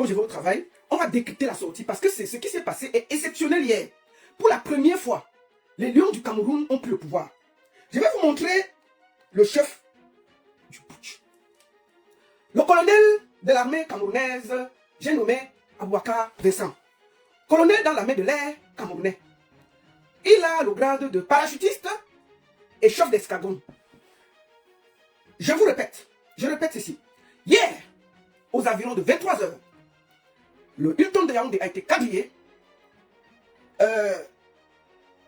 comme je vais au travail, on va décrypter la sortie parce que ce qui s'est passé est exceptionnel hier. Pour la première fois, les lions du Cameroun ont pris le pouvoir. Je vais vous montrer le chef du putsch. Le colonel de l'armée camerounaise, j'ai nommé Aboubacar Vincent. Colonel dans l'armée de l'air camerounais. Il a le grade de parachutiste et chef d'escadron. Je vous répète, je répète ceci. Hier, aux environs de 23 h, le Hilton de Yaoundé a été quadrillé.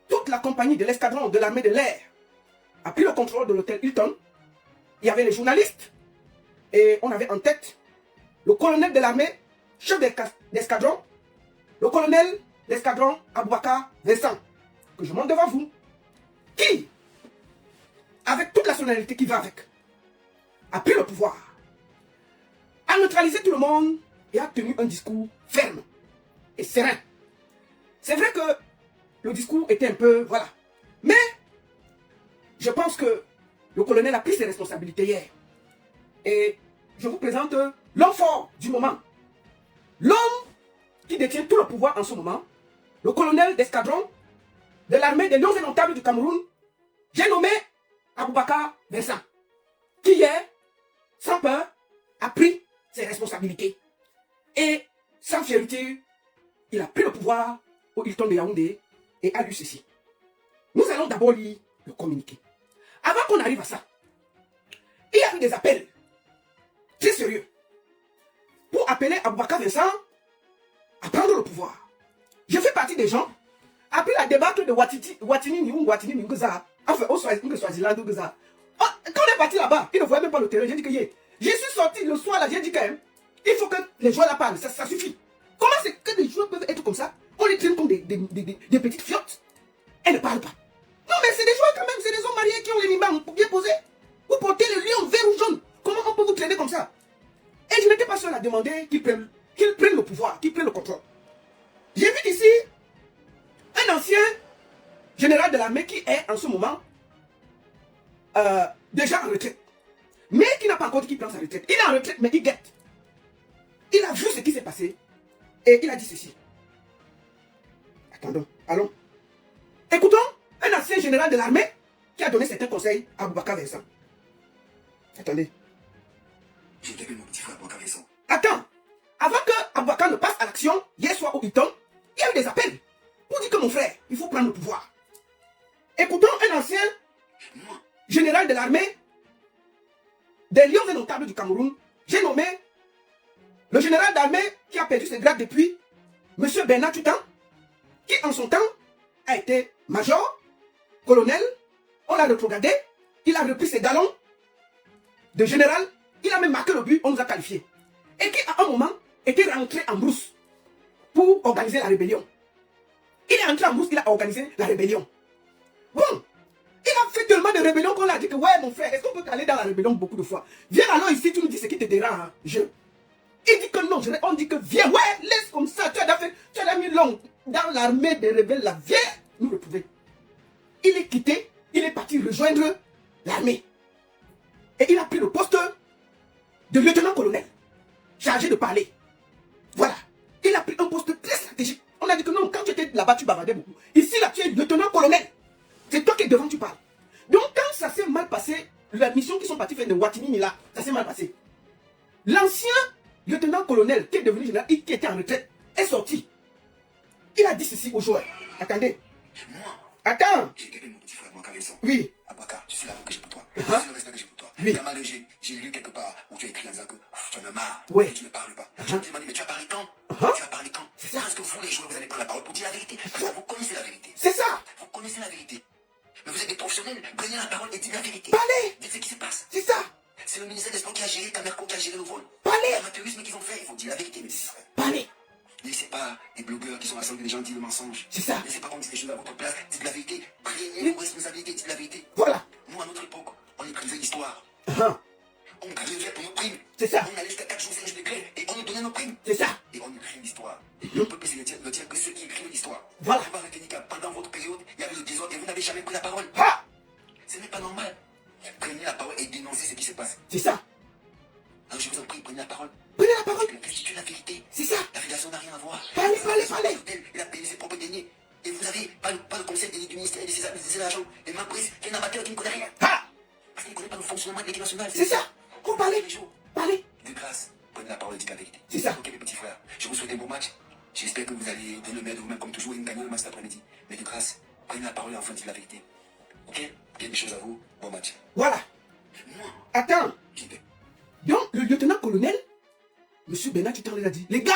Toute la compagnie de l'escadron de l'armée de l'air a pris le contrôle de l'hôtel Hilton. Il y avait les journalistes et on avait en tête le colonel de l'armée, chef d'escadron, le colonel d'escadron Aboubacar Vincent, que je montre devant vous, qui, avec toute la solennité qui va avec, a pris le pouvoir, a neutralisé tout le monde et a tenu un discours ferme et serein. C'est vrai que le discours était un peu, voilà. Mais, je pense que le colonel a pris ses responsabilités hier. Et je vous présente l'homme fort du moment. L'homme qui détient tout le pouvoir en ce moment, le colonel d'escadron de l'armée des Lions Indomptables du Cameroun, j'ai nommé Aboubacar Vincent, qui hier, sans peur, a pris ses responsabilités. Et sans fierté, il a pris le pouvoir au Hilton de Yaoundé et a lu ceci. Nous allons d'abord lire le communiqué. Avant qu'on arrive à ça, il y a eu des appels très sérieux pour appeler Aboubacar Vincent à prendre le pouvoir. Je fais partie des gens, après la débâcle de Watini Nguza, enfin au Swaziland Nguza, quand on est parti là-bas, il ne voyait même pas le terrain. J'ai dit que je suis sorti le soir là, j'ai dit quand même, il faut que les joueurs la parlent, ça suffit. Comment c'est que les joueurs peuvent être comme ça? On les traîne comme des petites fiottes. Elles ne parlent pas. Non mais c'est des joueurs quand même, c'est des hommes mariés qui ont les nimbans bien posés. Vous portez le lion vert ou jaune. Comment on peut vous traîner comme ça? Et je n'étais pas seul à demander qu'ils prennent le pouvoir, qu'ils prennent le contrôle. J'ai vu ici un ancien général de l'armée qui est en ce moment déjà en retraite. Mais qui n'a pas encore dit qu'il prend sa retraite. Il est en retraite, mais il guette. Il a vu ce qui s'est passé et il a dit ceci. Attendons, allons. Écoutons un ancien général de l'armée qui a donné certains conseils à Aboubacar Vincent. Attendez. J'ai tapé mon petit frère Aboubacar Vincent. Attends. Avant que Aboubacar ne passe à l'action, hier soir au Hilton, il y a eu des appels pour dire que mon frère, il faut prendre le pouvoir. Écoutons un ancien général de l'armée des Lions Indomptables du Cameroun. J'ai nommé le général d'armée qui a perdu ses grades depuis M. Bernard Tutan, qui en son temps a été major, colonel, on l'a rétrogradé, il a repris ses galons de général, il a même marqué le but, on nous a qualifiés. Et qui à un moment était rentré en brousse pour organiser la rébellion. Il est rentré en brousse, il a organisé la rébellion. Bon, il a fait tellement de rébellions qu'on a dit que ouais mon frère, est-ce qu'on peut aller dans la rébellion beaucoup de fois? Viens alors ici, tu nous dis ce qui te dérange. Il dit que non, on dit que viens, ouais, laisse comme ça, tu as mis l'homme dans l'armée des rebelles là, viens nous retrouver. Il est quitté, il est parti rejoindre l'armée. Et il a pris le poste de lieutenant-colonel, chargé de parler. Voilà, il a pris un poste très stratégique. On a dit que non, quand tu étais là-bas, tu bavardais beaucoup. Ici, là, tu es lieutenant-colonel. C'est toi qui es devant, tu parles. Donc, quand ça s'est mal passé, la mission qu'ils sont partis faire de Watini là, ça s'est mal passé. L'ancien lieutenant-colonel qui est devenu général, qui était en retraite, est sorti. Il a dit ceci aux joueurs. Attendez. Moi, Attends. j'ai tapé mon petit frère Aboubacar Vincent. Oui. Aboubacar, tu sais l'amour que j'ai pour toi. Tu sais le respect que j'ai pour toi. Oui. T'as mal, j'ai lu quelque part où tu as écrit en disant que tu en as marre. Ouais. Tu ne parles pas. Je me demandais, mais tu as parlé quand? Tu as parlé quand? C'est ça. Parce que vous, les joueurs, vous allez prendre la parole pour dire la vérité. Parce que vous connaissez la vérité. C'est ça. Vous connaissez la vérité. Mais vous êtes des professionnels. Prenez la parole et dites la vérité. Parlez. Dites ce qui se passe. C'est ça. C'est le ministère des Sports qui a géré, Camerco qui a géré le vol. Parlez. L'amateurisme qu'ils ont fait, il faut dire la vérité, mes petits frères. Parlez. Laissez pas les blogueurs qui sont rassemblés, les gens disent le mensonge. C'est ça. Laissez pas qu'on dise des choses à votre place. Dites la vérité. Prenez vos responsabilités, dites la vérité. Voilà. Nous, à notre époque, on écrivait l'histoire. Uh-huh. On grievait pour nos primes. C'est ça. On allait jusqu'à 4 jours, 5 jours de grève et on nous donnait nos primes. C'est ça. Et on écrit l'histoire. Le peuple, c'est ne dire que ceux qui écrivent l'histoire. Voilà. Vous pouvez retenir que pendant votre période, il y avait le désordre et vous n'avez jamais pris la parole. Ah. Ce n'est pas normal. Prenez la parole et dénoncez ce qui se passe. C'est ça. Alors je vous en prie, prenez la parole. Prenez la parole. Restituez la vérité. C'est ça. C'est ça. Ok, mes petits frères, je vous souhaite un bon match. J'espère que vous allez donner le meilleur de vous-même comme toujours et gagner le match cet après-midi. Mais de grâce, prenez la parole et enfin dites la vérité. Ok? Bien des choses à vous. Bon match. Voilà. Moi, Attends. j'y vais. Donc, le lieutenant-colonel, M. Bernard Tutan les a dit, les gars,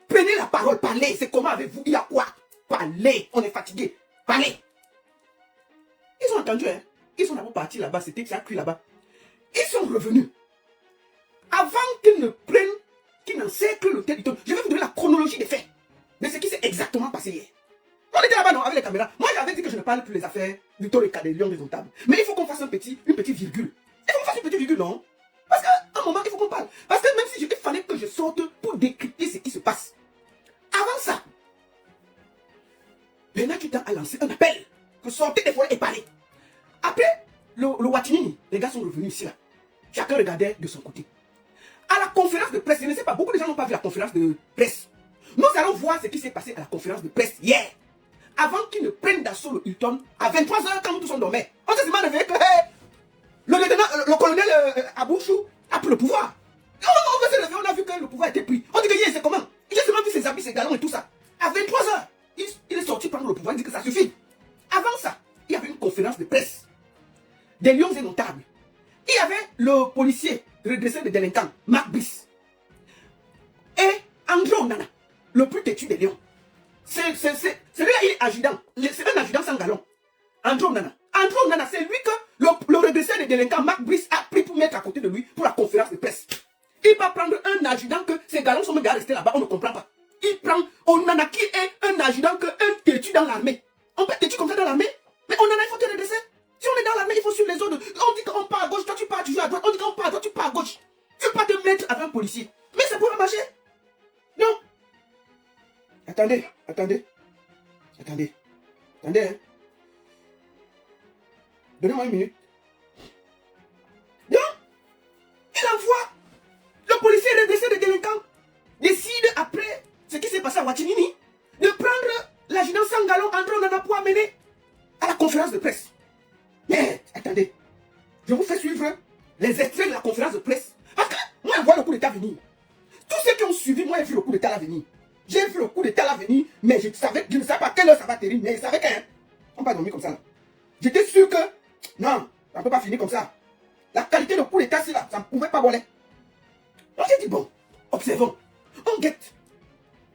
prenez la parole, parlez. C'est comment avec vous? Il y a quoi? Parlez. On est fatigué. Parlez. Ils ont entendu, hein. Ils sont d'abord partis là-bas. C'était que ça a cru là-bas. Ils sont revenus. Avant qu'ils ne prennent, qu'ils n'encerclent l'hôtel Hilton, je vais vous donner la chronologie des faits. De ce qui s'est exactement passé hier. On était là-bas, non, avec les caméras. Moi, j'avais dit que je ne parle plus des affaires du taux des lions des tables. Mais il faut qu'on fasse une petite virgule. Il faut qu'on fasse une petite virgule, non? Parce qu'à un moment, il faut qu'on parle. Parce que même si il fallait que je sorte pour décrypter ce qui se passe. Avant ça, Bernard Tutan a lancé un appel. Que sortez des forêts et parlez. Après, le Watinini, les gars sont revenus ici, là. Chacun regardait de son côté. À la conférence de presse, je ne sais pas, beaucoup de gens n'ont pas vu la conférence de presse. Nous allons voir ce qui s'est passé à la conférence de presse hier. Avant qu'ils ne prennent d'assaut le Hilton, à 23h, quand nous tous on dormait. On s'est seulement réveillé que le colonel Abouchou a pris le pouvoir. On s'est levé, on a vu que le pouvoir était pris. On dit que hier, c'est comment? Il a seulement vu ses habits, ses galons et tout ça. À 23h, il est sorti prendre le pouvoir, il dit que ça suffit. Avant ça, il y avait une conférence de presse des lions indomptables. Il y avait le policier redressé des délinquants, Marc Brice. Et André Onana, le plus têtu des lions. Celui-là, il est adjudant. C'est un adjudant sans galon. André Onana. André Onana, c'est lui que le redressé des délinquants, Marc Brice, a pris pour mettre à côté de lui pour la conférence de presse. Il va prendre un adjudant que ses galons sont même bien restés là-bas, on ne comprend pas. Il prend Onana qui est un adjudant que un têtu dans l'armée. On peut être têtu comme ça dans l'armée, mais Onana, il faut te redresser. Si on est dans l'armée, il faut suivre les ordres. On dit qu'on part à gauche, toi tu pars toujours à droite. On dit qu'on part à droite, tu pars à gauche. Tu peux pas te mettre avec un policier. Mais ça pourrait marcher. Non. Attendez. Hein. Donnez-moi une minute. Non. Il envoie le policier redressé des délinquants. Décide après ce qui s'est passé à Watinini de prendre l'adjudant sans galon André Onana pour amener à la conférence de presse. Mais attendez, je vous fais suivre les extraits de la conférence de presse. Parce que moi, je vois le coup d'état venir. Tous ceux qui ont suivi, moi, j'ai vu le coup d'état là venir. J'ai vu le coup d'état là venir, mais je ne savais pas à quelle heure ça va atterrir. Mais je savais qu'on ne va pas dormir comme ça. Là. J'étais sûr que, non, ça ne peut pas finir comme ça. La qualité de coup d'état, c'est là, ça ne pouvait pas voler. Donc j'ai dit, bon, observons. On guette.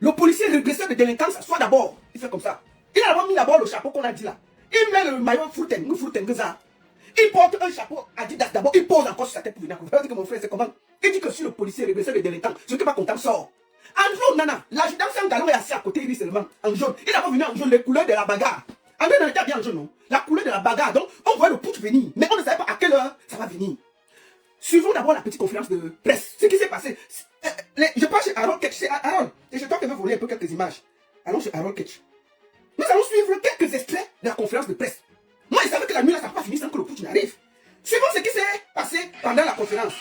Le policier redressé de délinquance s'assoit d'abord. Il fait comme ça. Il a d'abord mis d'abord le chapeau qu'on a dit là. Il met le maillot fruiten que ça. Il porte un chapeau Adidas d'abord. Il pose encore sur sa tête pour venir. Vous que mon frère, c'est comment? Il dit que si le policier redressé de délinquants, ce qui n'est pas content sort. André Onana, l'adjudant sans galon est assis à côté, il dit seulement en jaune. Il a pas venu en jaune, les couleurs de la bagarre. André Onana était bien en jaune, non? La couleur de la bagarre. Donc, on voit le putsch venir. Mais on ne savait pas à quelle heure ça va venir. Suivons d'abord la petite conférence de presse. Ce qui s'est passé. Je passe chez Aaron Ketch. C'est Aaron. Et c'est toi qui veux voler un peu quelques images. Allons chez Aaron Ketch. Nous allons suivre quelques extraits de la conférence de presse. Moi, je savais que la nuit là, ça n'a pas fini sans que le putsch n'arrive. Suivons ce qui s'est passé pendant la conférence.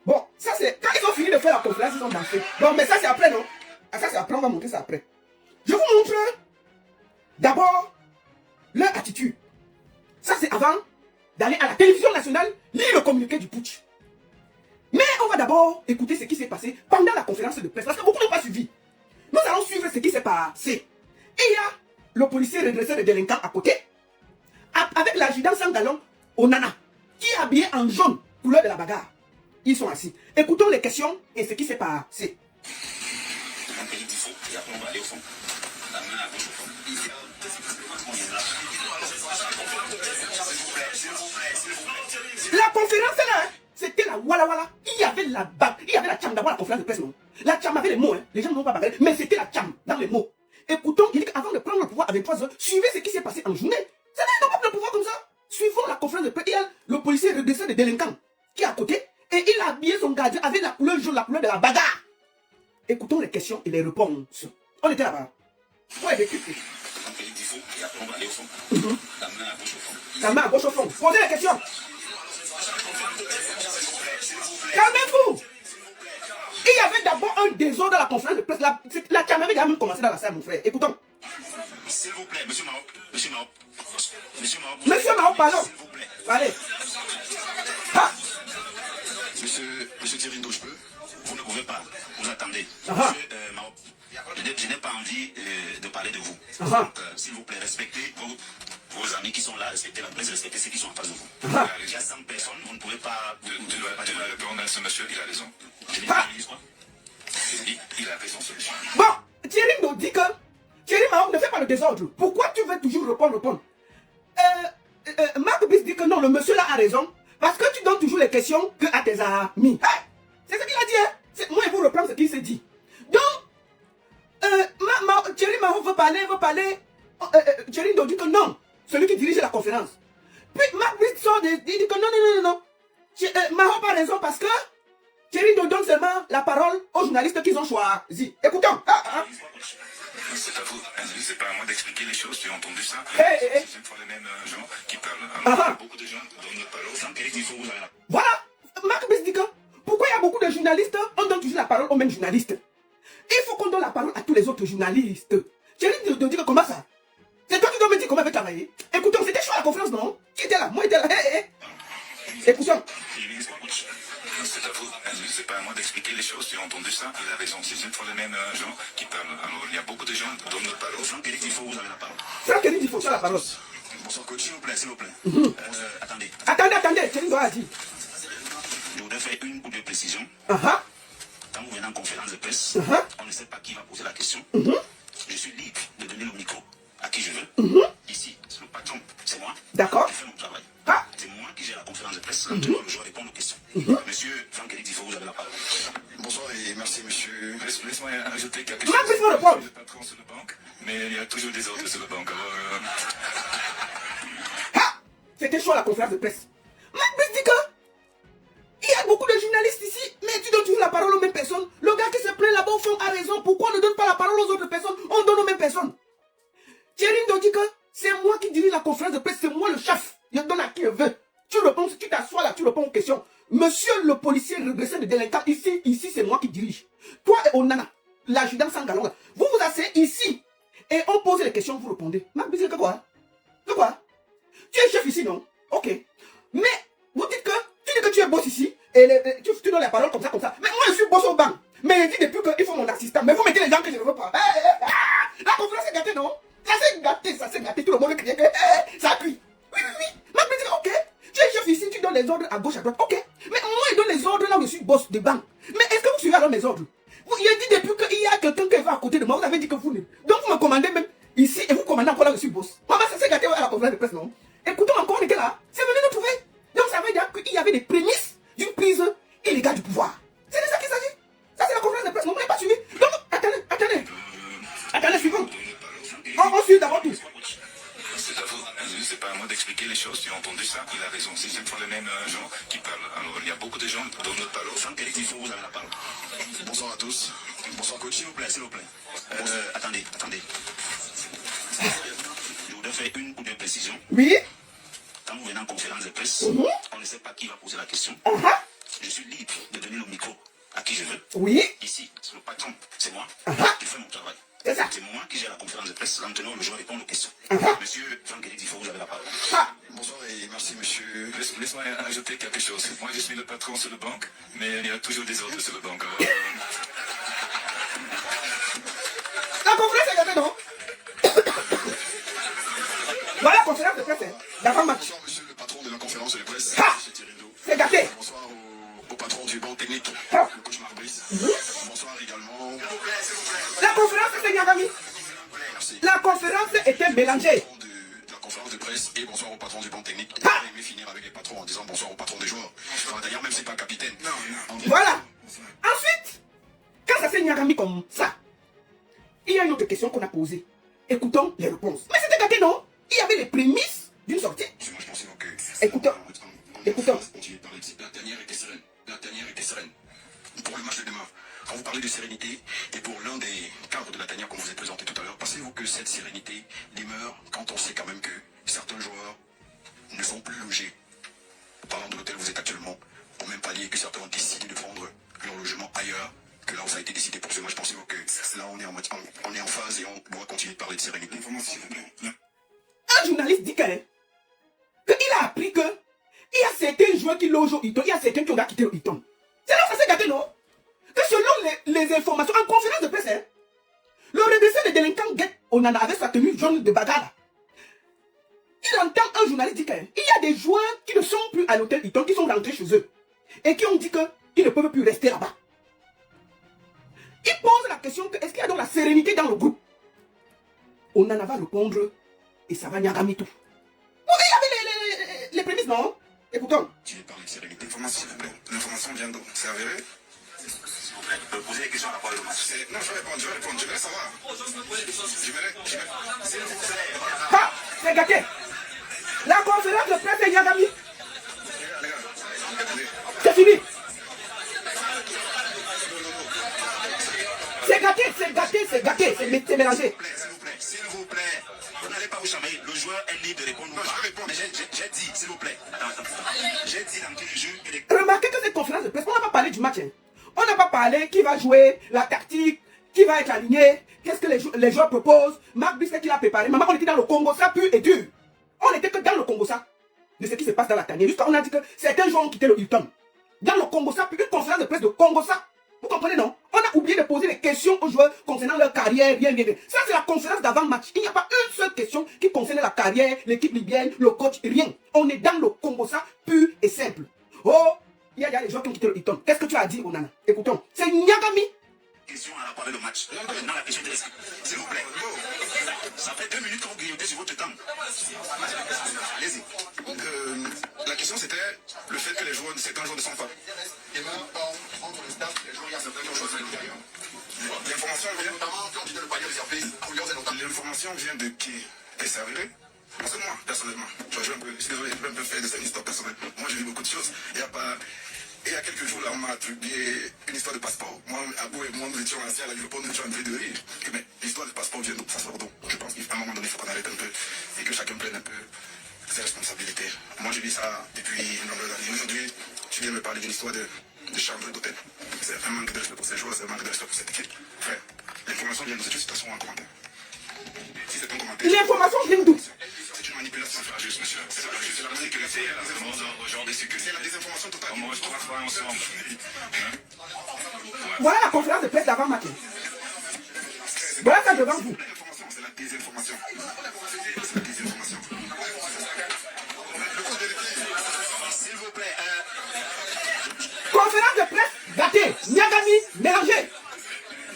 Bon, ça c'est... Quand ils ont fini de faire la conférence, ils ont dansé. Bon, mais ça c'est après, non? Ah, ça c'est après, on va montrer ça après. Je vous montre d'abord leur attitude. Ça c'est avant d'aller à la télévision nationale lire le communiqué du putsch. Mais on va d'abord écouter ce qui s'est passé pendant la conférence de presse. Parce que beaucoup n'ont pas suivi. Nous allons suivre ce qui s'est passé. Et il y a le policier redressé de délinquants à côté, avec l'adjudant sans galon, Onana, qui est habillé en jaune, couleur de la bagarre. Ils sont assis. Écoutons les questions et ce qui s'est passé. Un pays d'IFO, et après on va aller au fond. La main à gauche au fond. La conférence là, c'était la Walla Walla. Il y avait la bague, il y avait la tcham d'abord la conférence de presse, non? La tcham avait les mots, hein. Les gens n'ont pas parlé, mais c'était la tcham dans les mots. Écoutons, il dit qu'avant de prendre le pouvoir à 23h, suivez ce qui s'est passé en journée. Ça n'a pas pris le pouvoir comme ça. Suivons la conférence de presse. Il y a le policier redressé des délinquants qui est à côté et il a habillé son gardien avec la couleur jaune, la couleur de la bagarre. Écoutons les questions et les réponses. On était là-bas. Ouais, vécu. Un pays d'IFO, et après on va aller au fond. La main à gauche au fond. La main à gauche au fond. Posez les questions. Calmez-vous. Il y avait d'abord un désordre dans la conférence de presse. La tcham avait déjà même commencé dans la salle, mon frère. Écoutons. S'il vous plaît, monsieur Mao. Monsieur Mao. Monsieur Mao. Monsieur Mao, pardon. S'il vous plaît. Allez. Ah. Monsieur Thierry, je peux? Vous ne attendez. Ah. Monsieur Mao, je n'ai pas envie de parler de vous. Ah. Donc, s'il vous plaît, respectez vos amis qui sont là, respectez la presse, respectez ceux qui sont en face de vous. Ah. Il y a 100 personnes, vous ne pouvez pas... Tu dois répondre à ce monsieur, il a raison. Je dis, Ah. quoi? Il a raison, ce monsieur. Bon, Thierry nous dit que Thierry Mao ne fait pas le désordre. Pourquoi tu veux toujours répondre? Marc Bis dit que non, le monsieur là a raison. Parce que tu donnes toujours les questions que à tes amis. Hein? C'est ce qu'il a dit. Hein? Moi, il faut reprendre ce qu'il s'est dit. Donc, Thierry Mao veut parler. Thierry nous dit que non. Celui qui dirige la conférence. Puis Marc Bis sort il dit que non. Mao n'a pas raison parce que Thierry nous donne seulement la parole aux journalistes qu'ils ont choisis. Écoutons. C'est à vous. C'est pas à moi d'expliquer les choses. Tu as entendu ça? Hey. C'est une fois les mêmes gens qui parlent. Ah. Alors, beaucoup de gens donnent notre parole. Sans qu'il faut vous avez la... Voilà. Marc Bis dit que pourquoi il y a beaucoup de journalistes, on donne toujours la parole aux mêmes journalistes. Il faut qu'on donne la parole à tous les autres journalistes. Thierry nous dit que comment ça? C'est toi qui dois me dire comment il va travailler. Écoutons, c'était chaud à la conférence, non? Qui était là? Moi, j'étais là. Écoutons. C'est à vous. C'est pas à moi d'expliquer les choses. Tu as entendu ça? Il a raison. C'est une fois les mêmes gens qui parlent. Alors, il y a beaucoup de gens donnent notre parole. Sans qu'il faut vous avez la parole. Franck Eric, il faut faire la parole. Bonsoir coach, s'il vous plaît, s'il vous plaît. Attendez. Attendez, Thierry doit dire. Je voudrais faire une ou deux précisions. Quand vous venez en conférence de presse, on ne sait pas qui va poser la question. Je suis libre de donner le micro à qui je veux. Ici, c'est le patron, c'est moi. D'accord. Je fais mon travail. Ah. C'est moi qui gère la conférence de presse. Maintenant, je réponds aux questions. Monsieur Franck-Éric Tifo, vous avez la parole. Bonsoir et merci, monsieur. Laisse-moi ajouter quelque Marc, chose. laisse-moi répondre. Je suis le patron sur la banque, mais il y a toujours des autres sur la banque. Alors, C'était chaud à la conférence de presse. Marc Bis dit que il y a beaucoup de journalistes ici, mais tu donnes toujours la parole aux mêmes personnes. Le gars qui se plaint là-bas au fond a raison. Pourquoi on ne donne pas la parole aux autres personnes? On donne aux mêmes personnes. Thierry nous dit que c'est moi qui dirige la conférence de presse, c'est moi le chef. Je donne à qui je veux. Tu réponds, si tu t'assois là, tu réponds aux questions. Monsieur le policier regressé de délinquant, ici c'est moi qui dirige. Toi et Onana, l'adjudant sans galon, là, vous vous asseyez ici et on pose les questions, vous répondez. Marc Bis, que quoi? Que quoi? Tu es chef ici, non? Ok. Mais vous dites que tu dis que tu es boss ici et tu donnes la parole comme ça. Mais moi je suis boss au banc. Mais je dis depuis qu'il faut mon assistant. Mais vous mettez les gens que je ne veux pas. La conférence est gâtée, non? Ça s'est gâté. Tout le monde criait que ça cuit. Oui. Marc Bis dit ok. Tu es chef ici, tu donnes les ordres à gauche, à droite. Ok. Mais moi je donne les ordres là où je suis boss de banc. Mais est-ce que vous suivez alors mes ordres? Il a dit depuis qu'il y a quelqu'un qui va à côté de moi, vous avez dit que vous ne. Donc vous me commandez même ici et vous commandez encore là où je suis boss. Maman, ça s'est gâté à la conférence de presse, non? Écoutons encore, on était là. C'est venu nous trouver. Donc ça veut dire qu'il y avait des prémices d'une prise illégale du pouvoir. C'est de ça qu'il s'agit. Ça, c'est la conférence de presse. Non, vous n'avez pas suivi. Donc, attendez, suivons. On suit d'abord tout. c'est à vous. C'est pas à moi d'expliquer les choses. Tu as entendu ça? Il a raison. C'est une fois les mêmes gens qui parlent. Alors, il y a beaucoup de gens donnent notre parole. Franck-Éric Tifo, vous avez la parole. Bonsoir à tous. Bonsoir coach, s'il vous plaît, s'il vous plaît. Attendez. Je voudrais faire une ou deux précisions. Oui. Quand vous venez en conférence de presse, on ne sait pas qui va poser la question. Je suis libre de donner le micro à qui je veux. Oui. Ici, c'est le patron, c'est moi. Je fais mon travail. C'est ça. C'est moi qui gère la conférence de presse. Maintenant, je réponds aux questions. Monsieur Franck-Éric Tifo, vous avez la parole. Bonsoir et merci, monsieur. Laisse-moi ajouter quelque chose. Moi, je suis le patron sur la banque, mais il y a toujours des autres sur la banque. Alors, La conférence est gâtée, non? Voilà la conférence de presse. D'avant-match. bonsoir, monsieur le patron de la conférence de presse. Ah. Monsieur Thierry Ndo. C'est gâté. Bonsoir au patron du banc technique, Ah. le coach Marc Brice. Bonsoir également. La conférence, c'est Nyagami. Merci. La conférence était mélangée. Patron de la conférence de presse et bonsoir au patron du banc technique. Ah. J'aurais aimé finir avec les patrons en disant bonsoir au patron des joueurs. D'ailleurs, même si c'est pas capitaine. Voilà. Ensuite, quand ça s'est Nyagami comme ça, il y a une autre question qu'on a posée. Écoutons les réponses. Mais c'était gâté, non? Il y avait les prémices d'une sortie. Moi, je pensais que... Écoutons. Continuez de parler. La dernière était sereine. Pour le match de demain, quand vous parlez de sérénité, et pour l'un des cadres de la tanière qu'on vous a présenté tout à l'heure, pensez-vous que cette sérénité demeure quand on sait quand même que certains joueurs ne sont plus logés parlant de l'hôtel où vous êtes actuellement, au même palier que certains ont décidé de prendre leur logement ailleurs que là où ça a été décidé pour ce match? Pensez-vous que là on est en phase et on doit continuer de parler de sérénité? S'il vous plaît. Un journaliste dit qu'il a appris que il y a certains joueurs qui logent au Hilton, il y a certains qui ont quitté le Hilton. C'est là que ça s'est gâté, non? Que selon les informations en conférence de presse. Hein. Le redresseur des délinquants Guet Onana avec sa tenue jaune de bagarre. Il entend un journaliste dire qu'il y a des joueurs qui ne sont plus à l'hôtel Hilton, qui sont rentrés chez eux. Et qui ont dit qu'ils ne peuvent plus rester là-bas. Il pose la question que est-ce qu'il y a donc la sérénité dans le groupe? Onana va répondre et ça va Nyagami tout. Oui, il y avait les prémices, non? Écoutons. Tu parles de sérénité. Information, s'il vous plaît. L'information vient d'où? C'est avéré? Je peux poser des questions à rapport au match. Non, je vais répondre, je vais savoir. Ah, c'est gâté. La conférence de presse est Nyagami. C'est fini. C'est gâté, c'est mélangé. S'il vous plaît, vous n'allez pas vous chamailler. Le joueur est libre de répondre ou pas. Je vais répondre. Mais j'ai dit, s'il vous plaît. Attends. J'ai dit d'entrer le jeu. Remarquez que cette conférence de presse, on n'a pas parlé du match. Hein. On n'a pas parlé qui va jouer, la tactique, qui va être aligné, qu'est-ce que les joueurs proposent. Marc Bisset qui l'a préparé. Maman, on était dans le Congo, ça pur et dur. On n'était que dans le Congo, ça. De ce qui se passe dans la tanière. Jusqu'à on a dit que certains joueurs ont quitté le Hilton. Dans le Congo, ça, une conférence de presse de Congo, ça. Vous comprenez, non? On a oublié de poser des questions aux joueurs concernant leur carrière, bien. Ça, c'est la conférence d'avant-match. Il n'y a pas une seule question qui concerne la carrière, l'équipe libyenne, le coach, rien. On est dans le Congo, ça, pur et simple. Oh, il y a des joueurs qui ont quitté le Hilton. Qu'est-ce que tu as dit, Onana? Écoutons. C'est Nyagami. Question à rapport avec le match. Maintenant, la question est s'il vous plaît. Ça fait 2 minutes que vous grignotez sur votre temps. Allez-y. La question c'était le fait que certains joueurs ne sont pas. Et même entre le staff, les joueurs, il y a certains qui ont choisi l'intérieur. L'information vient notamment quand tu donnes le panier réservé aux Lions et notamment. L'information vient de qui? Et c'est avéré? Parce que moi, personnellement, je suis désolé, je vais un peu faire de cette histoire personnelle. Moi, j'ai vu beaucoup de choses. Il y a quelques jours, là, on m'a attribué une histoire de passeport. Moi, Abou et moi, nous étions assis à l'aéroport, nous étions en train de rire. Mais l'histoire de passeport vient d'où? Ça sort d'où? Je pense qu'à un moment donné, il faut qu'on arrête un peu et que chacun prenne un peu ses responsabilités. Moi, j'ai vu ça depuis de nombreuses années. Aujourd'hui, tu viens me parler d'une histoire de chambre d'hôtel. C'est un manque de respect pour ces joueurs, c'est un manque de respect pour cette équipe. Frère, l'information vient de cette situation en commentaire. Si c'est un commentaire. L'information vient d'où? C'est une manipulation, frère, juste, monsieur. C'est la sécurité, c'est la désinformation totale. Comment je travaille ensemble? Voilà la conférence de presse d'avant-match. Voilà ça devant vous. L'information, c'est la désinformation. C'est la désinformation. S'il vous plaît, Conférence de presse gâtée, Nyagami mélangé.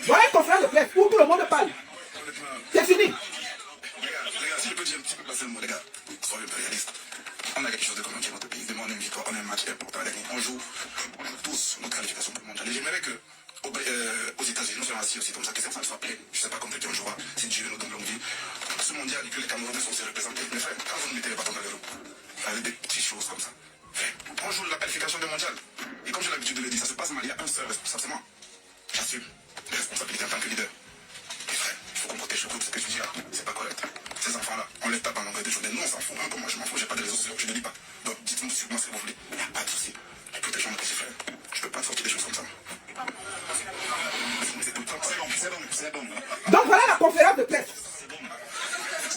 Voilà une conférence de presse où tout le monde parle. C'est fini. Les gars, si je peux dire un petit peu passer le mot, les gars, soyez réalistes. On a quelque chose de commun dans notre pays. Demain, on a une victoire, on a un match important à gagner. On joue tous notre qualification pour le mondial. Et j'aimerais que aux États-Unis, nous soyons assis aussi comme ça, que cette salle soit pleine. Je ne sais pas contre qui on jouera, si Dieu nous donne longue vie. Ce mondial, et que les Camerounais sont aussi représentés. Mais frère, quand vous nous mettez les bâtons dans les roues, avec des petites choses comme ça, frère, on joue la qualification du mondial. Et comme j'ai l'habitude de le dire, ça se passe mal. Il y a un seul responsable, c'est moi. J'assume les responsabilités en tant que leader. Et frère, il faut qu'on protège le groupe. Ce que tu dis là, c'est pas correct. Ces enfants-là, on les tape en longueur de journée. Nous, on s'en fout. Un peu moi, je m'en fous. J'ai pas de réseaux sociaux. Je ne lis pas. Donc, dites-moi sur moi ce que vous voulez. Il n'y a pas de souci. Mais protégeons nos petits frères. Je peux pas sortir des choses comme ça. c'est bon. Donc voilà la conférence de presse.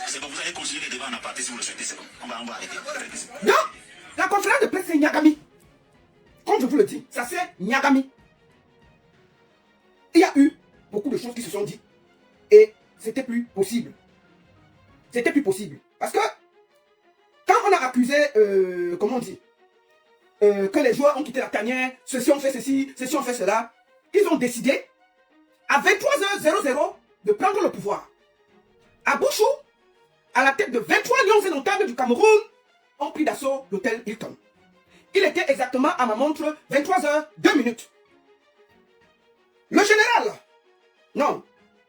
C'est bon, vous allez continuer les débats en aparté si vous le souhaitez, c'est bon. On va arrêter. Donc, la conférence de presse c'est Nyagami. Comme je vous le dis, ça c'est Nyagami. Il y a eu beaucoup de choses qui se sont dites. Et c'était plus possible. C'était plus possible. Parce que, quand on a accusé, comment on dit, que les joueurs ont quitté la tanière, ceux-ci ont fait ceci, ceux-ci ont fait cela, ils ont décidé, à 23h00, de prendre le pouvoir. À Bouchou, à la tête de 23 lions indomptables du Cameroun, ont pris d'assaut l'hôtel Hilton. Il était exactement à ma montre 23h02. Le général, non,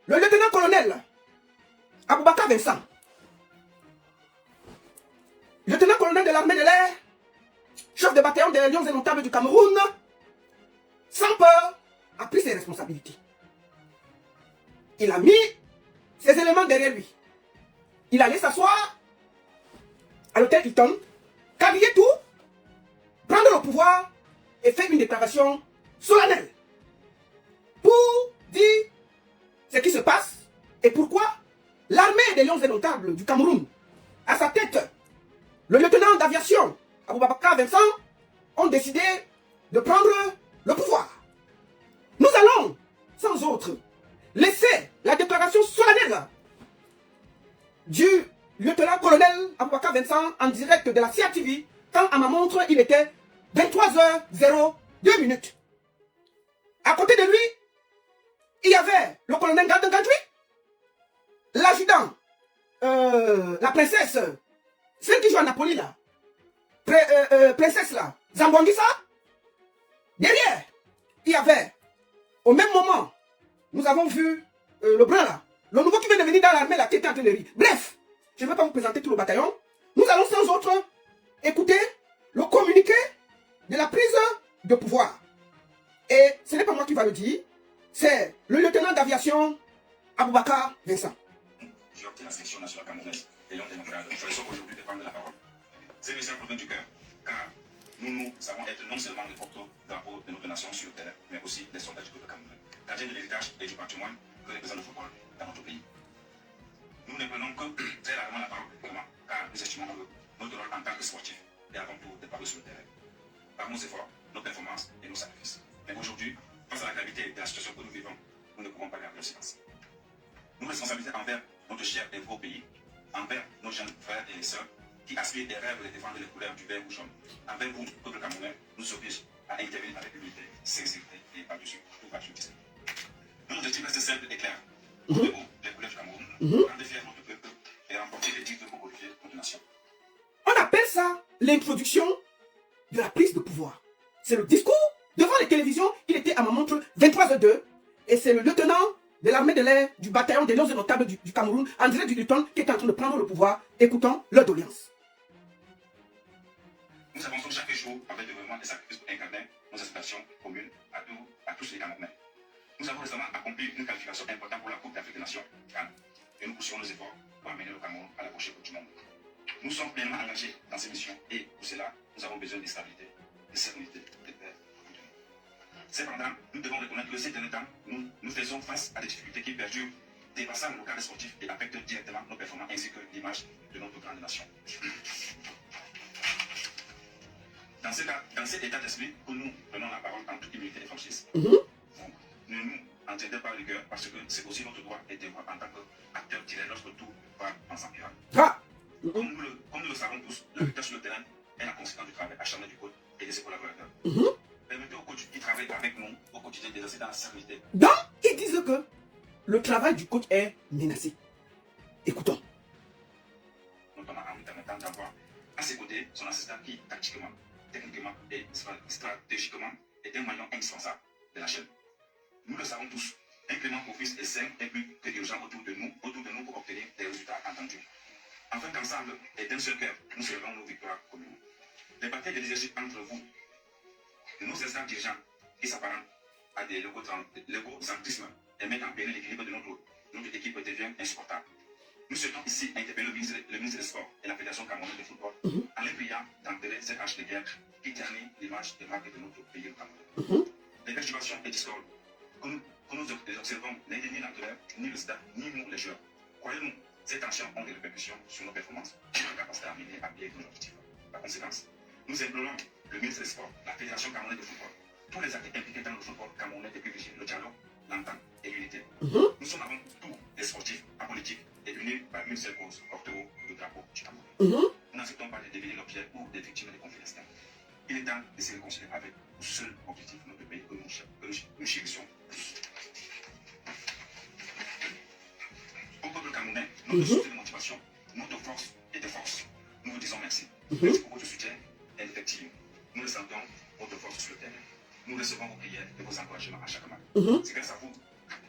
le lieutenant-colonel, Aboubakar Vincent, lieutenant-colonel de l'armée de l'air, chef de bataillon des lions indomptables du Cameroun, sans peur, a pris ses responsabilités. Il a mis ses éléments derrière lui. Il allait s'asseoir à l'hôtel Hilton, câbiller tout, prendre le pouvoir et faire une déclaration solennelle pour dire ce qui se passe et pourquoi l'armée des lions indomptables du Cameroun, à sa tête, le lieutenant d'aviation Aboubakar Vincent, ont décidé de prendre le pouvoir. Nous allons sans autre laisser la déclaration solennelle du lieutenant-colonel Aboubakar Vincent en direct de la CIATV, quand à ma montre, il était 23h02. À côté de lui, il y avait le colonel Galdon Gadjoui, l'adjudant, la princesse, celle qui joue à Napoli là, princesse là, Zambangisa. Derrière, il y avait, au même moment, nous avons vu le brun là, le nouveau qui vient de venir dans l'armée là, qui était en train de rire. Bref, je ne vais pas vous présenter tout le bataillon. Nous allons sans autre écouter le communiqué de la prise de pouvoir. Et ce n'est pas moi qui va le dire, c'est le lieutenant d'aviation Aboubakar Vincent. J'ai opté la section nationale camerounaise et l'homme démocrate. Choisissons aujourd'hui de prendre la parole. C'est le seul problème du cœur, car nous savons être non seulement les porte-drapeaux de notre nation sur le terrain, mais aussi les soldats du peuple camerounais, gardiens de l'héritage et du patrimoine que représente le football dans notre pays. Nous ne prenons que très rarement la parole publiquement, car nous estimons que notre rôle en tant que sportif est avant tout de parler sur le terrain, par nos efforts, nos performances et nos sacrifices. Mais aujourd'hui, face à la gravité de la situation que nous vivons, nous ne pouvons pas garder le silence. Nos responsabilités envers notre cher et beau pays, envers nos jeunes frères et sœurs qui aspirent et rêvent de défendre les couleurs du vert ou jaune, envers vous, peuple camerounais, nous obligent à intervenir avec humilité, sincérité et par-dessus tout patriotisme. Notre objectif reste simple et clair. Pour les couleurs du Cameroun, rendre fier notre peuple et remporter les titres pour glorifier notre nation. On appelle ça l'introduction de la prise de pouvoir. C'est le discours devant les télévisions. Il était à ma montre 23h02 et c'est le lieutenant de l'armée de l'air du bataillon des lions et notables du Cameroun, André Duduton, qui est en train de prendre le pouvoir. Écoutons leur doléance. Nous avançons chaque jour avec dévouement et sacrifice pour incarner nos aspirations communes à tous les Camerounais. Nous avons récemment accompli une qualification importante pour la Coupe d'Afrique des Nations, CAN, et nous poursuivons nos efforts pour amener le Cameroun à la prochaine Coupe du Monde. Nous sommes pleinement engagés dans ces missions et pour cela, nous avons besoin de stabilité, de sérénité, de paix. Cependant, nous devons reconnaître que ces derniers temps, nous faisons face à des difficultés qui perdurent, dépassant nos cadres sportifs et affectent directement nos performances ainsi que l'image de notre grande nation. Dans cet état d'esprit que nous prenons la parole en toute humilité et franchise, ne nous entendez pas rigueur parce que c'est aussi notre droit et devoir en tant qu'acteur direct lorsque tout va en s'empirant. Comme nous le savons tous, la victoire sur le terrain est la conséquence du travail acharné du coach et de ses collaborateurs. Permettez au coach qui travaille avec nous au quotidien d'exercer dans la sérénité. Donc, ils disent que le travail du coach est menacé. Écoutons. Notamment en lui permettant d'avoir à ses côtés son assistant qui, tactiquement, techniquement et stratégiquement, est un maillon indispensable de la chaîne. Nous le savons tous, un climat propice et sain est plus que urgent autour de nous pour obtenir des résultats attendus. Afin qu'ensemble et d'un seul cœur, nous célébrons nos victoires communes. Les batailles de leadership entre vous et nos instants dirigeants qui s'apparentent à des légocentrismes et mettent en péril l'équilibre de notre équipe devient insupportable. Nous souhaitons ici interpeller le ministre des Sports et la Fédération camerounaise de football en les priant d'enterrer cette hache de guerre qui ternit l'image et marque de notre pays le Cameroun. Les perturbations et discordes que nous observons n'aident ni l'entraîneur, ni le stade, ni nous les joueurs. Croyez-nous, ces tensions ont des répercussions sur nos performances et notre capacité à mener à bien nos objectifs. Par conséquence, nous implorons le ministre des Sports, la Fédération camerounaise de football, tous les acteurs impliqués dans le football camerounais de privilégier le dialogue, l'entente et l'unité. Nous sommes avant tout des sportifs apolitiques et unis par une seule cause, porte-haut du drapeau du Cameroun. Nous n'acceptons pas de devenir l'objet ou des victimes des conflits d'estime. Il est temps de se réconcilier avec le seul objectif de notre pays que nous chérissons tous. Au peuple camerounais, notre soutien de motivation, notre force et de force, nous vous disons merci. Merci pour votre soutien indéfectible. Nous le sentons, votre force sur le terrain. Nous recevons vos prières et vos encouragements à chaque match. C'est grâce à vous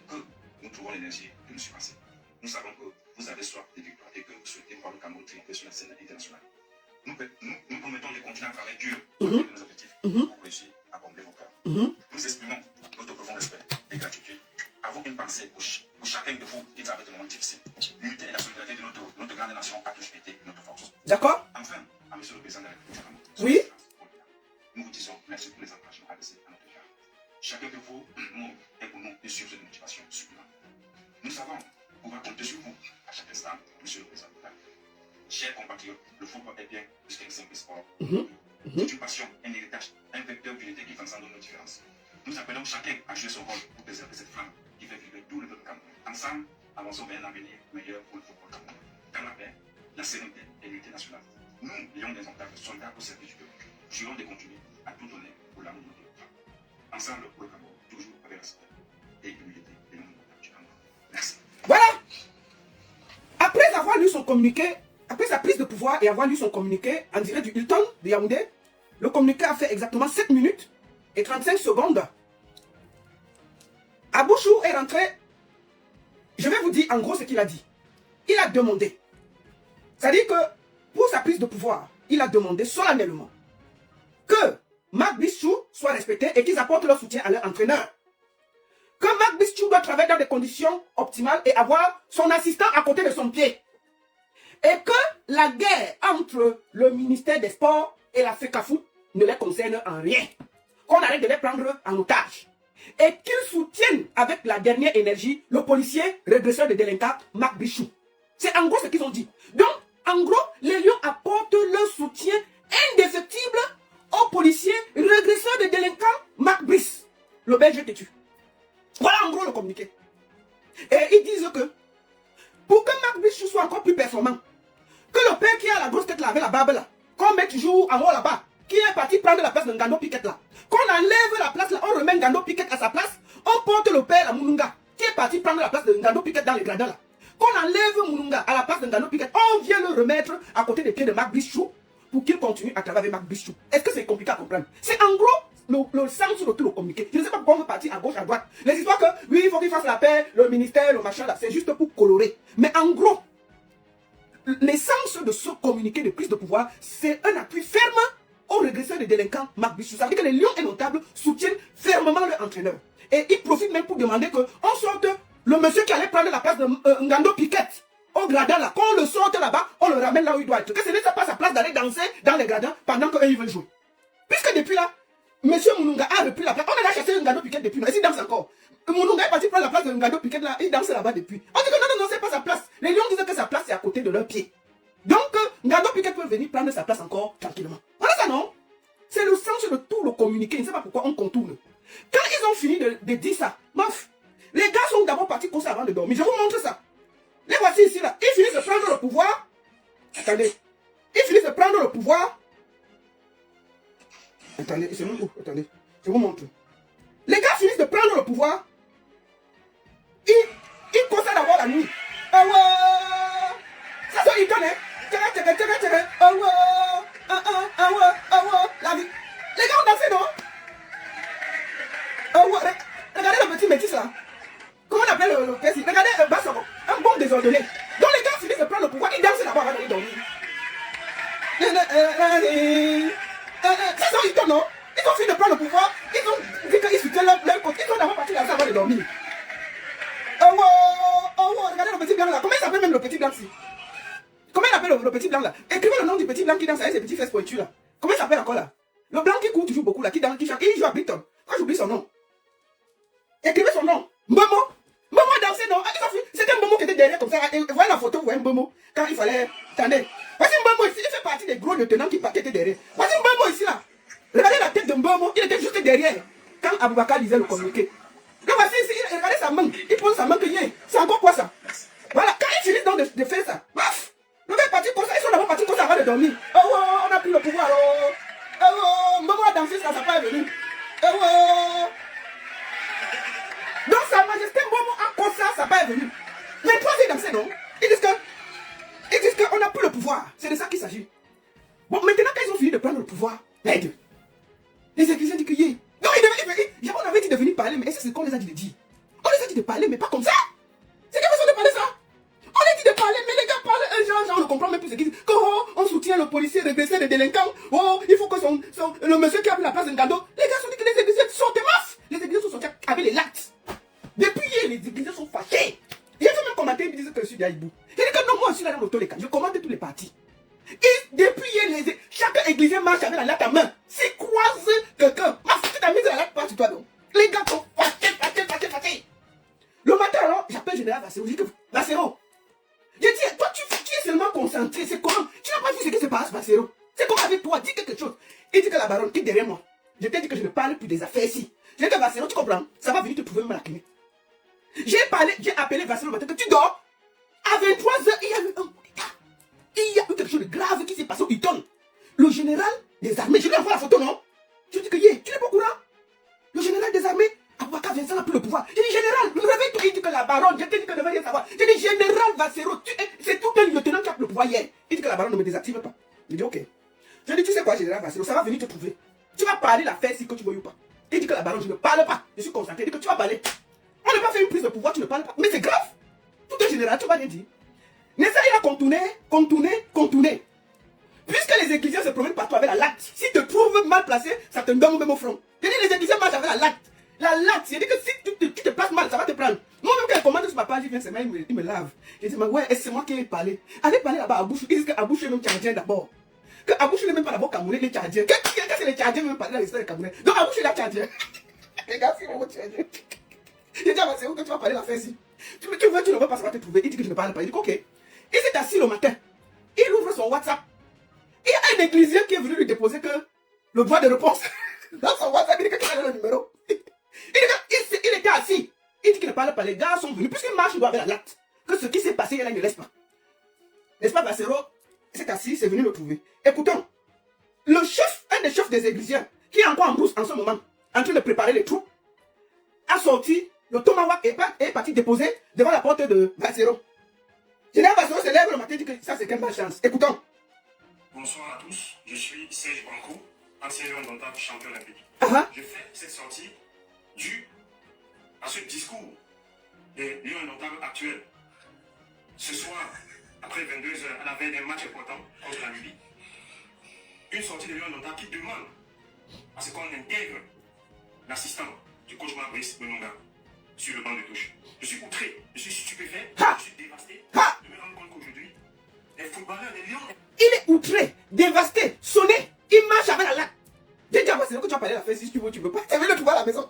que nous trouvons l'énergie de nous surpasser. Nous savons que vous avez soif de victoire et que vous souhaitez voir le Cameroun triompher sur la scène internationale. Nous promettons de continuer à travailler dur pour atteindre nos objectifs pour réussir à combler vos cœurs. Nous exprimons notre profond respect et gratitude. Avons une pensée pour chacun de vous qui travaille dans le monde difficile. L'unité et la solidarité de notre grande nation a toujours été notre force. D'accord. Enfin, à monsieur le président de la République, oui. Nous vous disons merci pour les encouragements adressés à notre cœur. Chacun de vous est pour nous une source de motivation supplémentaire. Nous savons pouvoir compter sur vous à chaque instant, monsieur le président de la République. Chers compatriotes, le football est bien plus qu'un simple sport. C'est une passion, un héritage, un vecteur d'unité qui fait ensemble nos différences. Nous appelons chacun à jouer son rôle pour préserver cette flamme qui fait Ensemble, avançons vers un avenir meilleur pour le football camerounais. Dans la paix, la sérénité et l'unité nationale. Nous, lions des indomptables, soldats au service du peuple, jurons de continuer à tout donner pour l'amour de notre peuple. Ensemble pour le Cameroun, toujours avec respect et humilité et non du Cameroun. Merci. Voilà. Après avoir lu son communiqué, après sa prise de pouvoir et avoir lu son communiqué en direct du Hilton de Yaoundé, le communiqué a fait exactement 7 minutes et 35 secondes. Abouchou est rentré. Je vais vous dire en gros ce qu'il a dit. Il a demandé. C'est-à-dire que pour sa prise de pouvoir, il a demandé solennellement que Marc Bissoud soit respecté et qu'ils apportent leur soutien à leur entraîneur. Que Marc Bissoud doit travailler dans des conditions optimales et avoir son assistant à côté de son pied. Et que la guerre entre le ministère des Sports et la FECAFOOT ne les concerne en rien. Qu'on arrête de les prendre en otage. Et qu'ils soutiennent avec la dernière énergie le policier régresseur de délinquants Marc Bissoud. C'est en gros ce qu'ils ont dit. Donc, en gros, les Lions apportent leur soutien indéfectible au policier régresseur de délinquants Marc Brice. Le Belge te tue. Voilà en gros le communiqué. Et ils disent que pour que Marc Brice soit encore plus performant, que le père qui a la grosse tête là avec la barbe là, qu'on mette toujours en haut là-bas, qui est parti prendre la place de Ngando Piquet là, qu'on enlève la place là, on remet Ngando Piquet à sa place, on porte le père à Moununga, qui est parti prendre la place de Ngando Piquet dans les gradins là, qu'on enlève Moununga à la place de Ngando Piquet, on vient le remettre à côté des pieds de Marc Brichou pour qu'il continue à travailler avec Marc Brichou. Est-ce que c'est compliqué à comprendre? C'est en gros le sens sur le tout le communiqué. Je ne sais pas pourquoi on veut partir à gauche, à droite. Les histoires que, oui, il faut qu'il fasse la paix, le ministère, le machin là, c'est juste pour colorer. Mais en gros, l'essence de ce communiqué de prise de pouvoir, c'est un appui ferme aux régresseurs des délinquants Marc Bissoud. Ça veut dire que les Lions indomptables soutiennent fermement leur entraîneur. Et ils profitent même pour demander qu'on sorte le monsieur qui allait prendre la place de Ngando Piquet au gradin là. Qu'on le sorte là-bas, on le ramène là où il doit être. Que ce n'est pas sa place d'aller danser dans les gradins pendant qu'eux ils veulent jouer. Puisque depuis là, monsieur Moununga a repris la place. On a chassé Ngando Piquet depuis là. Et il danse encore. Moununga est parti prendre la place de Ngando Piquet là. Il danse là-bas depuis. On dit que non, c'est pas sa place. Les Lions disent que sa place est à côté de leurs pieds. Donc, Ngando Piquet peut venir prendre sa place encore tranquillement. Voilà ça, non? C'est le sens de tout le communiqué. Je ne sais pas pourquoi on contourne. Quand ils ont fini de dire ça, meuf, les gars sont d'abord partis comme ça avant de dormir. Je vous montre ça. Les voici ici, là. Ils finissent de prendre le pouvoir. Attendez. Ils finissent de prendre le pouvoir. Attendez, c'est où? Attendez. Je vous montre. Les gars finissent de prendre le pouvoir. Ils commencent d'abord la nuit. Ah ouais. Ça, c'est ils connaissent. Ah ouais. La vie. Les gars ont dansé, non? Oh, ouais. Regardez le petit métis là. Comment on appelle le petit? Regardez Bassoro. Un bon désordonné. Donc les gars finissent de prendre le pouvoir. Ils dansent là-bas avant d'aller dormir. C'est ça, ils tournent, non? Ils ont fini de prendre le pouvoir. Ils ont dit qu'ils soutiennent leur côté. Ils sont d'abord partis là-bas avant de dormir. Oh, regardez le petit blanc là. Comment il s'appelle même le petit blanc ici? Comment il appelle le petit blanc là? Écrivez le nom du petit blanc qui danse avec ses petits fesses pointues là. Comment il s'appelle encore là? Le blanc qui court toujours beaucoup là, qui danse, qui chante, il joue à Brighton. Quand j'oublie son nom. Écrivez son nom. Mbomo. Mbomo dansait, non? C'était Mbomo qui était derrière comme ça. Et voyez la photo, vous voyez Mbomo. Quand il fallait. Attendez. Voici Mbomo ici. Il fait partie des gros lieutenants qui étaient derrière. Voici Mbomo ici là. Regardez la tête de Mbomo. Il était juste derrière. Quand Aboubakar lisait le communiqué. Donc voici ici. Regardez sa main. Il pose sa main que c'est encore quoi ça? Voilà. Quand ils finissent donc de faire ça. Paf. Le gars est parti comme ça. Ils sont d'abord partis comme ça avant de dormir. Oh, on a pris le pouvoir. Oh, Mbomo a dansé, ça n'a pas venu. Oh. Donc sa majesté Mbomo a comme ça n'a pas venu. Les trois ils dansent, non? Ils disent qu'on n'a plus le pouvoir. C'est de ça qu'il s'agit. Bon, maintenant qu'ils ont fini de prendre le pouvoir, les églises disent que yé. Non, on avait dit de venir parler, mais est-ce que c'est qu'on les a dit de dire? On les a dit de parler, mais pas comme ça. C'est quelle façon de parler ça? On a dit de parler, mais les gars parlent un genre, on ne comprend même plus ce qu'ils disent. On soutient le policier régressé des délinquants. Oh, il faut que le monsieur qui a pris la place de Ngando. Les gars sont dit que les églises sont des masses. Les églises sont sortis avec les lattes. Depuis hier, les églises sont fâchées. Il y a fait même commenter, ils disent que je suis d'Aïbou. Il dit que non, moi je suis là dans l'auto, les gars. Je commande tous les partis. Et depuis hier, chaque église marche avec la latte à main. S'ils croisent quelqu'un, tu t'as mis la latte par sur toi donc. Les gars sont fâchés. Le matin alors, j'appelle Général Vassero. Je dis que Vassero. Je dis, toi tu es seulement concentré. C'est comment? Tu n'as pas vu ce qui se passe, Vassero. C'est comment avec toi? Dis quelque chose. Il dit que la baronne qui est derrière moi. Je t'ai dit que je ne parle plus des affaires ici. Je dis que Vassero, tu comprends? Ça va venir te trouver mal à la clinique. J'ai appelé Vassero le matin que tu dors. À 23h, il y a eu un coup d'état. Il y a eu quelque chose de grave qui s'est passé au Hilton. Le général des armées, je lui envoie la photo, non? Je dis que tu n'es pas au courant? Le général des armées, Aboubakar Vincent a pris le pouvoir. J'ai dit, général, me réveille tout. Il dit que la baronne, je t'ai dit que je ne veux rien savoir. J'ai dit, général Vassero, c'est tout un lieutenant qui a pris le pouvoir hier. Il dit que la baronne ne me désactive pas. Je dis, ok. Je dis, tu sais quoi, général Vassero, ça va venir te trouver. Tu vas parler l'affaire si que tu veux ou pas. Il dit que la baronne, je ne parle pas. Je suis concentré. Il dit que tu vas parler. On n'a pas fait une prise de pouvoir, tu ne parles pas. Mais c'est grave. Tout un général, tu vas rien dire. Nessa, il a contourné. Puisque les éclisiens se promènent partout avec la latte, si tu te trouves mal placé, ça te donne même au front. Je dis, les éclisiens marchent avec la latte. La latte, c'est-à-dire que si tu te places mal, ça va te prendre. Moi-même, quand elle commande sur ma page, il vient, il me lave. Je dis, ouais, c'est moi qui ai parlé. Allez parler là-bas à Abouchou. Ils disent qu'Abouchou est même tchadien d'abord. Que Abouchou n'est même pas d'abord camerounais, il est tchadien. Qu'est-ce que c'est les tchadiens même parler dans l'histoire des camerounais? Donc Abouchou est là tchadien. Les gars, c'est vraiment tchadien. Je dis, c'est où que tu vas parler l'affaire ici? Tu ne veux pas savoir te trouver. Il dit que je ne parle pas. Il dit, ok. Il s'est assis le matin. Il ouvre son WhatsApp. Il y a un éclisien qui est venu lui déposer que le droit de réponse. Dans son WhatsApp, il dit que tu as le numéro. Il était assis. Il dit qu'il ne parle pas. Les gars sont venus. Puisqu'il marche, il doit avoir la latte. Que ce qui s'est passé, il ne laisse pas. N'est-ce pas, Vassero? Il s'est assis, c'est venu le trouver. Écoutons. Un des chefs des églisiens, qui est encore en brousse en ce moment, en train de préparer les troupes, a sorti le tomahawk et est parti déposer devant la porte de Vassero. Général Vassero se lève le matin et dit que ça c'est quelle malchance. Écoutons. Bonsoir à tous, je suis Serge Branco, ancien lion indomptable champion olympique. Je fais cette sortie due à ce discours des lions indomptables actuels. Ce soir, après 22h, à la veille d'un match important contre la Libye, une sortie des lions indomptables qui demande à ce qu'on intègre l'assistant du coach Maurice Menonga sur le banc de touche. Je suis outré, je suis stupéfait, je suis dévasté de me rendre compte qu'aujourd'hui, les footballeurs, les lions... Il est outré, dévasté, sonné, il marche avec la latte. J'ai dit à Vassero que tu vas parler la fête si tu veux, tu veux pas. Tu veux le trouver à la maison.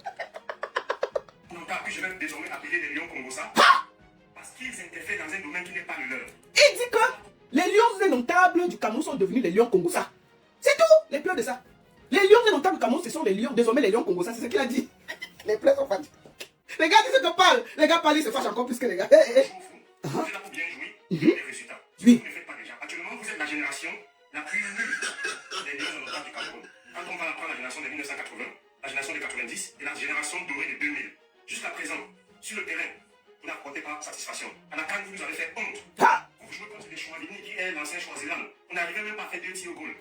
Non, que je vais désormais appeler les lions congossas parce qu'ils interfèrent dans un domaine qui n'est pas le leur. Il dit que les lions indomptables du Cameroun sont devenus les lions congossas. C'est tout, les pleurs de ça. Les lions indomptables du Cameroun, ce sont les lions, désormais les lions congossas, c'est ce qu'il a dit. Les pleurs sont fatigués. Les gars disent que parlent. Les gars parlent, ils se fâchent encore plus que les gars. Vous êtes là pour bien jouer, les résultats. Oui. Vous ne le faites pas déjà. Actuellement, vous êtes la génération la plus nulle des lions indomptables du Cameroun. Quand on va prendre la génération de 1980, la génération de 90 et la génération dorée de 2000. Jusqu'à présent, sur le terrain, vous n'apportez pas satisfaction. À la CAN, vous nous avez fait honte. Vous jouez contre les Chouamini qui est l'ancien Choisiland. Vous n'arrivez même pas à faire 2 tirs au goal.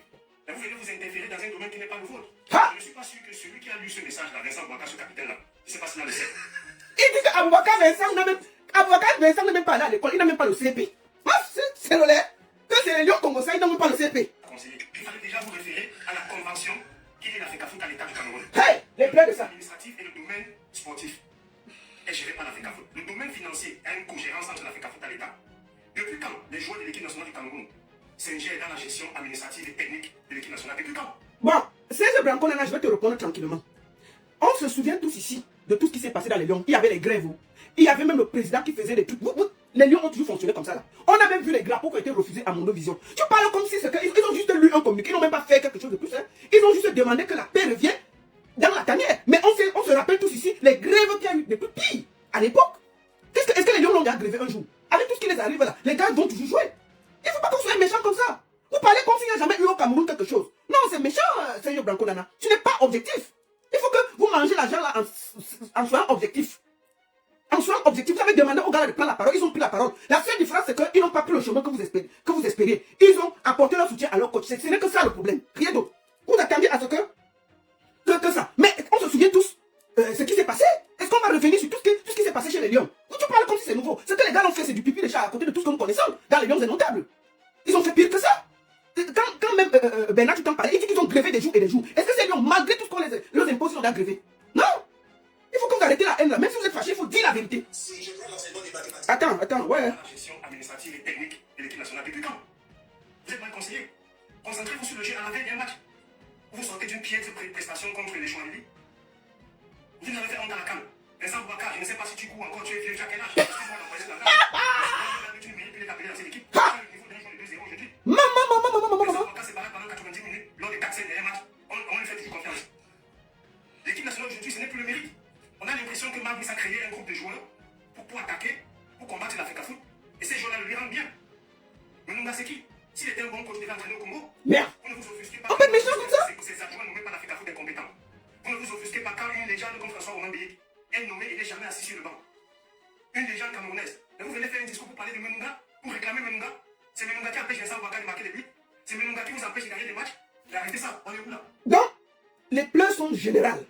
Et vous venez vous interférer dans un domaine qui n'est pas le vôtre. Je ne suis pas sûr que celui qui a lu ce message-là, Vincent Boaka, ce capitaine-là, je ne sais pas s'il a le sait. Il dit qu'Aboubacar Vincent n'est même pas allé à l'école, il n'a même pas le CP. C'est le lait. Que c'est les lions congossais, ils n'ont même pas le CP. Il fallait déjà vous référer à la convention qui est la FECAFOOT à l'État du Cameroun. Hey, les pleurs de ça. L'administratif et le domaine sportif est géré par la FECAFOOT. Le domaine financier a une cogérance entre la FECAFOOT et l'État. Depuis quand les joueurs de l'équipe nationale du Cameroun s'ingèrent dans la gestion administrative et technique de l'équipe nationale? Depuis quand? Bon, Serge Branco, je vais te répondre tranquillement. On se souvient tous ici de tout ce qui s'est passé dans les Lions. Il y avait les grèves. Il y avait même le président qui faisait des trucs. Les Lions ont toujours fonctionné comme ça là. On a même vu les drapeaux qui ont été refusés à Mondovision. Tu parles comme si c'est que ils ont juste lu un communiqué. Ils n'ont même pas fait quelque chose de plus. Hein. Ils ont juste demandé que la paix revienne dans la tanière. Mais on se rappelle tous ici les grèves qu'il y a eu des plus pires à l'époque. Est-ce que les Lions l'ont déjà grévé un jour? Avec tout ce qui les arrive là, les gars vont toujours jouer. Il ne faut pas qu'on soit méchant comme ça. Vous parlez comme s'il n'y a jamais eu au Cameroun quelque chose. Non, c'est méchant, Seigneur Branco Nana. Tu n'es pas objectif. Il faut que vous mangez l'argent là en soyant objectif. En soyant objectif, vous avez demandé aux gars de prendre la parole. Ils ont pris la parole. La seule différence, c'est qu'ils n'ont pas pris le chemin que vous espériez. Ils ont apporté leur soutien à leur coach. Ce n'est que ça le problème. Rien d'autre. Vous attendiez à ce que ça. Mais on se souvient tous ce qui s'est passé. Est-ce qu'on va revenir sur tout ce qui s'est passé chez les Lions? Tu parles comme si c'est nouveau. Ce que les gars ont fait, c'est du pipi déjà à côté de tout ce que nous connaissons dans les Lions indomptables. Ils ont fait pire que ça. Quand même Bernard, tu t'en parlais, il dit qu'ils ont grévé des jours et des jours. Est-ce que ces Lions, malgré tout ce qu'on leur impose, ils ont grévé? Non. Il faut que vous arrêtez la haine là. Même si vous êtes fâché, il faut dire la vérité. Si je prends l'enseignement des mathématiques. Attends, ouais. La gestion administrative et technique de l'équipe nationale. Depuis quand? Vous êtes mal conseillé. Concentrez-vous sur le jeu à la veille d'un match. Vous sortez d'une piètre prestation contre les Chouamini. Vous nous avez fait honte à la CAN. Vincent Boaka, je ne sais pas si tu cours encore, tu es vieux, tu as quel âge? Excuse-moi d'envoyer la CAN. Tu ne mérites plus d'être appelé dans cette équipe. Tu as le niveau d'un joueur de 2-0 aujourd'hui. Vincent Boaka s'est barré pendant 90 minutes lors des 4-7 derniers matchs. On lui fait toujours confiance. L'équipe nationale aujourd'hui, ce n'est plus le mérite. On a l'impression que Maurice a créé un groupe de joueurs pour pour attaquer, pour combattre l'Afrique Foot. Et ces gens-là lui rendent bien. Menunga, c'est qui? S'il était un bon coach, il devait entraîner au Congo. Merde. Vous ne vous offusquez pas. On peut être méchant comme ça? Ces adjoints nommés par l'Afrique Foot incompétents. Vous ne vous offusquez pas quand une légende comme François Omambéi est nommée et n'est jamais assis sur le banc. Une légende camerounaise. Et vous venez faire un discours pour parler de Menunga, pour réclamer Menunga. C'est Menunga qui empêche Vincent Ouattara de marquer des buts. C'est Menunga qui vous empêche de gagner des matchs. Arrêtez ça, on est où là? Donc, les pleurs sont générales.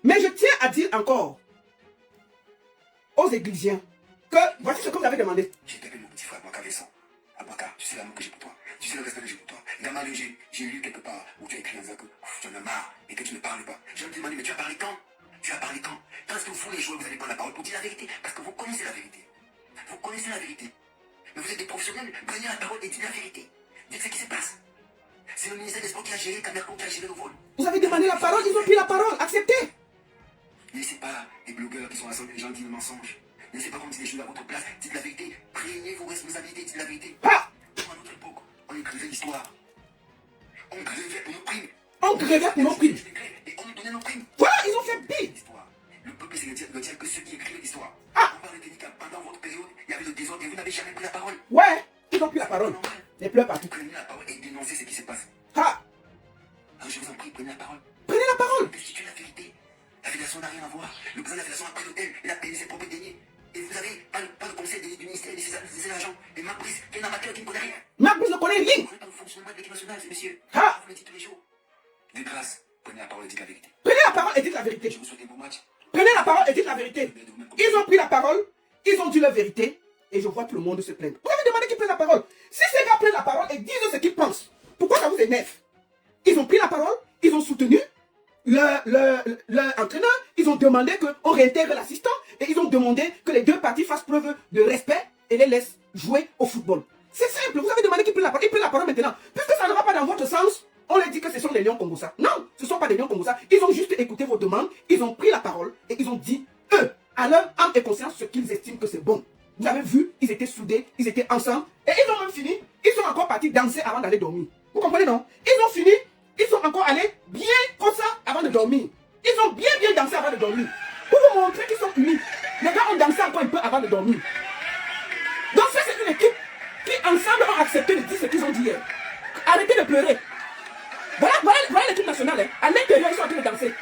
Mais je tiens à dire encore aux églisiens que voici ce que vous avez demandé. J'ai tapé mon petit frère Abouaka Vincent. Abouaka, tu sais l'amour que j'ai pour toi. Tu sais le respect que j'ai pour toi. Gamin, j'ai lu quelque part où tu as écrit un que tu en as marre et que tu ne parles pas. Je me demandais, mais tu as parlé quand? Tu as parlé quand? Quand est-ce que vous les joueurs, vous allez prendre la parole pour dire la vérité? Parce que vous connaissez la vérité. Vous connaissez la vérité. Mais vous êtes des professionnels. Prenez la parole et dites la vérité. Dites ce qui se passe. C'est le ministère des Sports qui a géré, Camerco qui a géré le vol. Vous avez demandé la parole, ils ont pris la parole. Acceptez. Ne laissez pas les blogueurs qui sont rassemblés des gens qui disent le mensonge. Ne laissez pas qu'on dise des choses à votre place. Dites la vérité. Prenez vos responsabilités. Dites la vérité. Ah! À notre époque, on écrivait l'histoire. On grevait pour nos primes. On grevait pour nos primes. Et on nous donnait nos primes. Voilà, ils ont fait pire. L'histoire. Le peuple, c'est ne dire que ceux qui écrivent l'histoire. Ah! On parle de Ténica. Pendant votre période, il y avait le désordre et vous n'avez jamais pris la parole. Ouais, ils ont pris la parole. Les pleurs partout. Prenez la parole et dénoncez ce qui se passe. Ah! Alors je vous en prie, prenez la parole. Prenez la parole. Restituez la vérité. La fédération n'a rien à voir. Le président de la fédération a pris l'hôtel, il a payé ses propres deniers. Et vous avez pas le conseil du ministère et de ses agents. Et Marc Brice, qui est un amateur qui ne connaît rien. Marc Brice ne connaît rien. Vous n'êtes pas le fonctionnement de l'équipe nationale, ce monsieur. Ah! Vous le dites tous les jours. De grâce, prenez la parole et dites la vérité. Prenez la parole et dites la vérité. Je vous souhaite un bon match. Prenez la parole et dites la vérité. Ils ont pris la parole, ils ont dit la vérité, et je vois tout le monde se plaindre. Vous avez demandé qu'ils prennent la parole. Si ces gars prennent la parole et disent ce qu'ils pensent, pourquoi ça vous énerve? Ils ont pris la parole, ils ont soutenu leur entraîneur, ils ont demandé qu'on réintègre l'assistant, et ils ont demandé que les deux parties fassent preuve de respect et les laissent jouer au football. C'est simple, vous avez demandé qu'ils prennent la parole, ils prennent la parole maintenant. Puisque ça ne va pas dans votre sens, on leur dit que ce sont les lions congolais. Non, ce ne sont pas des lions congolais. Ils ont juste écouté vos demandes, ils ont pris la parole et ils ont dit, eux, à leur âme et conscience, ce qu'ils estiment que c'est bon. Vous avez vu, ils étaient soudés, ils étaient ensemble, et ils ont même fini, ils sont encore partis danser avant d'aller dormir. Vous comprenez, non? Ils ont fini, ils sont encore allés bien comme ça avant de dormir. Ils ont bien dansé avant de dormir. Pour vous montrer qu'ils sont unis. Les gars ont dansé encore un peu avant de dormir. Donc ça, c'est une équipe qui ensemble ont accepté de dire ce qu'ils ont dit hier. Arrêtez de pleurer. Voilà l'équipe nationale. Hein. À l'intérieur, ils sont en train de danser.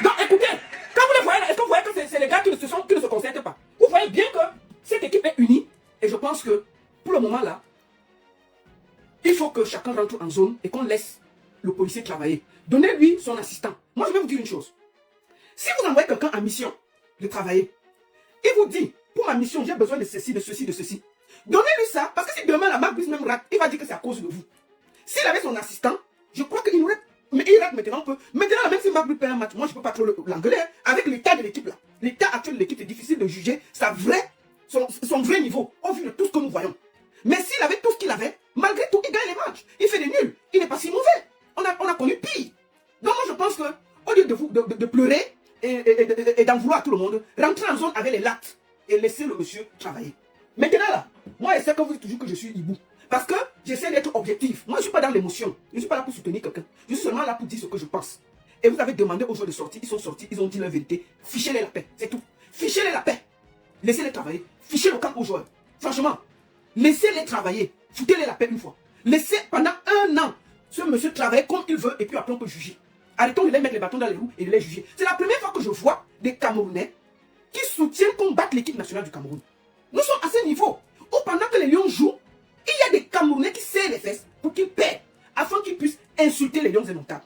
Donc écoutez, quand vous les voyez, est-ce que vous voyez que c'est les gars qui ne se concertent pas? Vous voyez bien que cette équipe est unie. Et je pense que pour le moment là, il faut que chacun rentre en zone et qu'on laisse le policier travailler. Donnez-lui son assistant. Moi, je vais vous dire une chose. Si vous envoyez quelqu'un en mission de travailler, il vous dit, pour ma mission, j'ai besoin de ceci, de ceci, de ceci. Donnez-lui ça, parce que si demain la Marc Brice même rate, il va dire que c'est à cause de vous. S'il avait son assistant, je crois qu'il nous rate. Mais il rate maintenant un peu. Maintenant, même si Marc Brice perd un match, moi je ne peux pas trop l'engueuler. Hein. Avec l'état de l'équipe là, l'état actuel de l'équipe, c'est difficile de juger son vrai niveau, au vu de tout ce que nous voyons. Mais s'il avait tout ce qu'il avait, malgré tout, il gagne les matchs. Il fait des nuls. Il n'est pas si mauvais. On a connu pire. Donc moi je pense que, au lieu de pleurer et d'en vouloir à tout le monde, rentrez en zone avec les lattes et laissez le monsieur travailler. Maintenant là, moi je sais que vous dites toujours que je suis hibou. Parce que j'essaie d'être objectif. Moi je ne suis pas dans l'émotion. Je ne suis pas là pour soutenir quelqu'un. Je suis seulement là pour dire ce que je pense. Et vous avez demandé aux joueurs de sortir. Ils sont sortis, ils ont dit la vérité. Fichez-les la paix. C'est tout. Fichez-les la paix. Laissez-les travailler. Fichez le camp aux joueurs. Franchement, laissez-les travailler. Foutez-les la paix une fois. Laissez pendant 1 an ce monsieur travailler comme il veut et puis après on peut juger. Arrêtons de les mettre les bâtons dans les roues et de les juger. C'est la première fois que je vois des Camerounais qui soutiennent qu'on batte l'équipe nationale du Cameroun. Nous sommes à ce niveau où pendant que les Lions jouent, il y a des Camerounais qui serrent les fesses pour qu'ils perdent afin qu'ils puissent insulter les Lions indomptables.